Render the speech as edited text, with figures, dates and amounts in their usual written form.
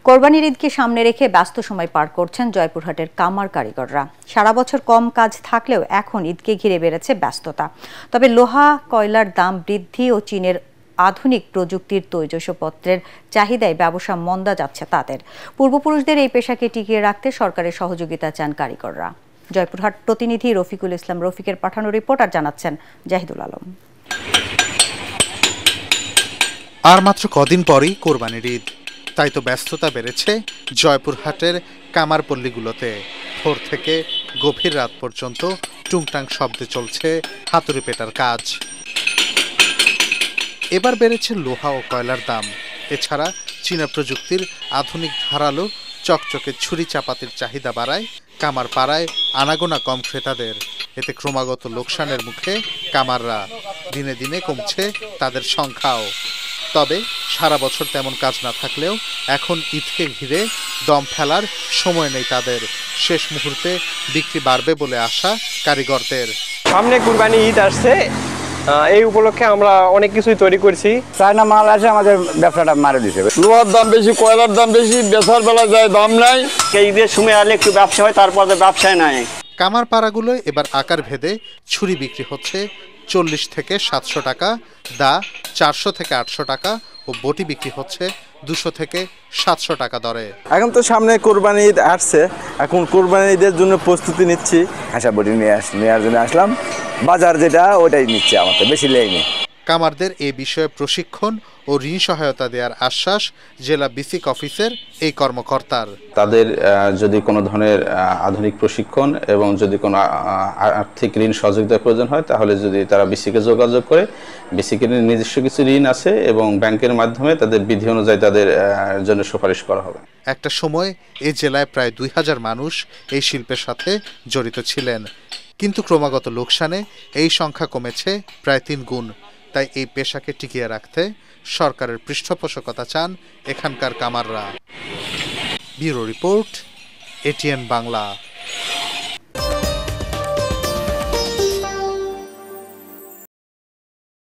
কোরবানির ঈদকে সামনে রেখে ব্যস্ত সময় পার করছেন জয়পুরহাটের কামার কারিগররা। সারা বছর কম কাজ থাকলেও এখন ঈদকে ঘিরে বেড়েছে ব্যস্ততা। তবে লোহা কয়লার দাম বৃদ্ধি ও চীনের আধুনিক প্রযুক্তির তৈজসপত্রের চাহিদায় ব্যবসা মন্দা যাচ্ছে তাদের। পূর্বপুরুষদের এই পেশাকে টিকিয়ে রাখতে সরকারের সহযোগিতা চান কারিগররা। জয়পুরহাট প্রতিনিধি রফিকুল ইসলাম রফিকের পাঠানো রিপোর্ট আর জানাচ্ছেন জাহিদুল আলম। আর মাত্র কদিন পরই কোরবানির ঈদ, তাই তো ব্যস্ততা বেড়েছে জয়পুরহাটের কামারপল্লীগুলোতে। ভোর থেকে গভীর রাত পর্যন্ত টুংটাং শব্দে চলছে হাতুড়ি পেটার কাজ। এবার বেড়েছে লোহা ও কয়লার দাম। এছাড়া চীনা প্রযুক্তির আধুনিক ধারালো চকচকে ছুরি চাপাতির চাহিদা বাড়ায় কামার পাড়ায় আনাগোনা কম ক্রেতাদের। এতে ক্রমাগত লোকসানের মুখে কামাররা। দিনে দিনে কমছে তাদের সংখ্যাও। তবে সারা বছর তেমন কাজ না থাকলেও এখন ঈদকে ঘিরে দম ফেলার সময় নেই তাদের। শেষ মুহূর্তে বিক্রি বাড়বে বলে আশা কারিগরদের। সামনে কুরবানি ঈদ আসছে, এই উপলক্ষে আমরা অনেক কিছুই তৈরি করছি। চায়না মাল আসে আমাদের ব্যবসাটা মারে দিছে। লোহার দাম বেশি, কয়লার দাম বেশি, বেচার বেলা যায় দাম নাই। ঈদের সময় আলে একটু ব্যবসা হয়, তারপরে ব্যবসায় নাই। কামার পাড়াগুলোয় এবার আকার ভেদে ছুরি বিক্রি হচ্ছে 40 থেকে 700 টাকা, দা 400 থেকে 800 টাকা ও বটি বিক্রি হচ্ছে 200 থেকে 700 টাকা দরে। এখন তো সামনে কোরবানি ঈদ আসছে, এখন কোরবানি ঈদের জন্য প্রস্তুতি নিচ্ছি। হাসা বটি নেওয়ার জন্য আসলাম। বাজার যেটা ওটাই নিচ্ছে, আমাদের বেশি লেয়নি। কামারদের এ বিষয়ে প্রশিক্ষণ ও ঋণ সহায়তা দেওয়ার আশ্বাস জেলা বিসিক অফিসের এই কর্মকর্তার। তাদের যদি কোনো ধরনের আধুনিক প্রশিক্ষণ এবং যদি কোনো আর্থিক ঋণ সহযোগিতার প্রয়োজন হয়, তাহলে যদি তারা বিসিকে যোগাযোগ করে, বিসিকের নিজস্ব কিছু ঋণ আছে এবং ব্যাংকের মাধ্যমে তাদের বিধি অনুযায়ী তাদের জন্য সুপারিশ করা হবে। একটা সময় এই জেলায় প্রায় 2000 মানুষ এই শিল্পের সাথে জড়িত ছিলেন, কিন্তু ক্রমাগত লোকসানে এই সংখ্যা কমেছে প্রায় 3 গুণ। তাই এই পেশাকে টিকিয়ে রাখতে সরকারের পৃষ্ঠপোষকতা চান এখানকার কামাররা। Bureau report, ATN Bangla.